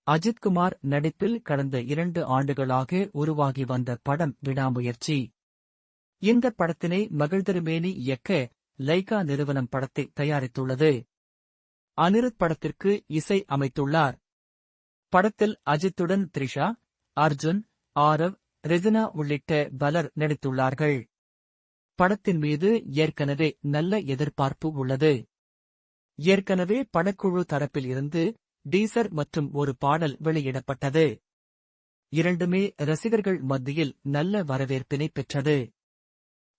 அஜித்குமார் நடிப்பில் கடந்த 2 ஆண்டுகளாக உருவாகி வந்த படம் விடாமுயற்சி. இந்த படத்தினை மகிழ்திருமேனி இயக்க லைகா நிறுவனம் படத்தை தயாரித்துள்ளது. அனிருத் படத்திற்கு இசை அமைத்துள்ளார். படத்தில் அஜித்துடன் த்ரிஷா, அர்ஜுன், ஆரவ், ரெஜினா உள்ளிட்ட பலர் நடித்துள்ளார்கள். படத்தின் மீது ஏற்கனவே நல்ல எதிர்பார்ப்பு உள்ளது. ஏற்கனவே படக்குழு தரப்பில் இருந்து டீசர் மற்றும் ஒரு பாடல் வெளியிடப்பட்டது. இரண்டுமே ரசிகர்கள் மத்தியில் நல்ல வரவேற்பினை பெற்றது.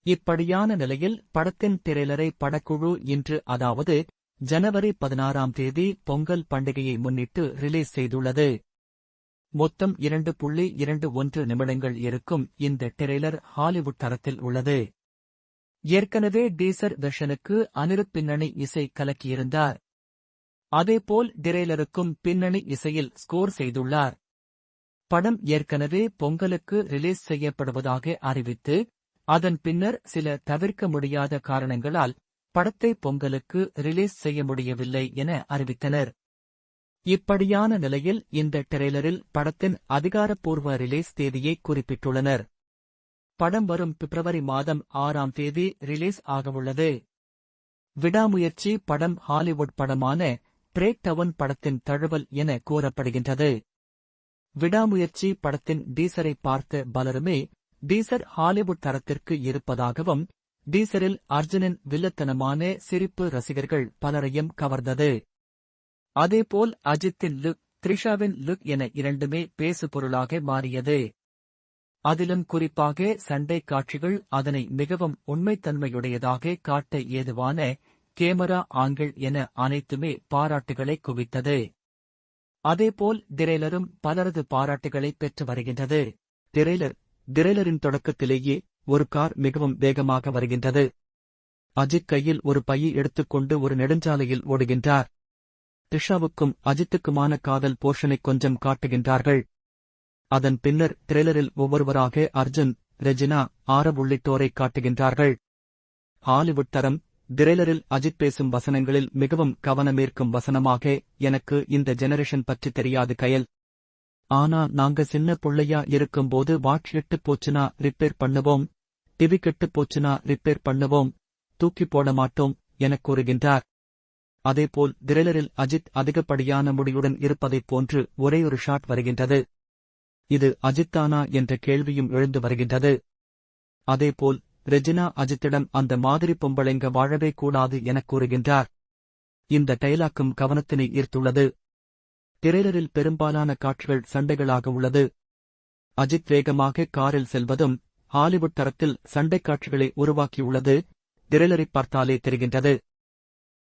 இப்படியான நிலையில் படத்தின் திரைலரை படக்குழு இன்று, அதாவது ஜனவரி 16ஆம் தேதி பொங்கல் பண்டிகையை முன்னிட்டு ரிலீஸ் செய்துள்ளது. மொத்தம் 2.21 நிமிடங்கள் இருக்கும் இந்த ட்ரெய்லர் ஹாலிவுட் தரத்தில் உள்ளது. ஏற்கனவே டீசர் வெர்ஷனுக்கு அனிருத் பின்னணி இசை கலக்கியிருந்தார். அதேபோல் ட்ரெய்லருக்கும் பின்னணி இசையில் ஸ்கோர் செய்துள்ளார். படம் ஏற்கனவே பொங்கலுக்கு ரிலீஸ் செய்யப்படுவதாக அறிவித்து, அதன் பின்னர் சில தவிர்க்க முடியாத காரணங்களால் படத்தை பொங்கலுக்கு ரிலீஸ் செய்ய முடியவில்லை என அறிவித்தனர். இப்படியான நிலையில் இந்த ட்ரெய்லரில் படத்தின் அதிகாரப்பூர்வ ரிலீஸ் தேதியை குறிப்பிட்டுள்ளனர். படம் வரும் பிப்ரவரி மாதம் 6ஆம் தேதி ரிலீஸ் ஆகவுள்ளது. விடாமுயற்சி படம் ஹாலிவுட் படமான பிரேக் டவுன் படத்தின் தழுவல் என கூறப்படுகின்றது. விடாமுயற்சி படத்தின் டீசரை பார்த்த பலருமே டீசர் ஹாலிவுட் தரத்திற்கு இருப்பதாகவும், டீசரில் அர்ஜுனின் வில்லத்தனமான சிரிப்பு ரசிகர்கள் பலரையும் கவர்ந்தது. அதேபோல் அஜித்தின் லுக், த்ரிஷாவின் லுக் என இரண்டுமே பேசுபொருளாக மாறியது. அதிலும் குறிப்பாக சண்டை காட்சிகள் அதனை மிகவும் உண்மைத்தன்மையுடையதாக காட்ட ஏதுவான கேமரா ஆங்கிள் என அனைத்துமே பாராட்டுகளை குவித்தது. அதேபோல் ட்ரெய்லரும் பலரது பாராட்டுகளை பெற்று வருகின்றது. ட்ரெய்லரின் தொடக்கத்திலேயே ஒரு கார் மிகவும் வேகமாக வருகின்றது. அஜித் கையில் ஒரு பையை எடுத்துக்கொண்டு ஒரு நெடுஞ்சாலையில் ஓடுகின்றார். த்ரிஷாவுக்கும் அஜித்துக்குமான காதல் போர்ஷனை கொஞ்சம் காட்டுகின்றார்கள். அதன் பின்னர் ட்ரெய்லரில் ஒவ்வொருவராக அர்ஜுன், ரெஜினா, ஆரவ் உள்ளிட்டோரை காட்டுகின்றார்கள். ஹாலிவுட் தரம். ட்ரெய்லரில் அஜித் பேசும் வசனங்களில் மிகவும் கவனமீர்க்கும் வசனமாக, எனக்கு இந்த ஜெனரேஷன் பற்றி தெரியாது கயல். ஆனா நாங்க சின்ன புள்ளையா இருக்கும்போது வாட்ச் கெட்டுப் போச்சுனா ரிப்பேர் பண்ணுவோம், டிவி கெட்டுப் போச்சுனா ரிப்பேர் பண்ணுவோம், தூக்கி போட மாட்டோம் எனக் கூறுகின்றார். அதேபோல் ட்ரெய்லரில் அஜித் அதிகப்படியான முடியுடன் இருப்பதைப் போன்று ஒரேயொரு ஷாட் வருகின்றது. இது அஜித்தானா என்ற கேள்வியும் எழுந்து வருகின்றது. அதேபோல் ரெஜினா அஜித்திடம் அந்த மாதிரி பொம்பளைங்க வாழவே கூடாது எனக் கூறுகின்றார். இந்த டயலாக்கும் கவனத்தினை ஈர்த்துள்ளது. ட்ரெய்லரில் பெரும்பாலான காட்சிகள் சண்டைகளாக உள்ளது. அஜித் வேகமாக காரில் செல்வதும் ஹாலிவுட் தரத்தில் சண்டைக் காட்சிகளை உருவாக்கியுள்ளது ட்ரெய்லரைப் பார்த்தாலே தெரிகின்றது.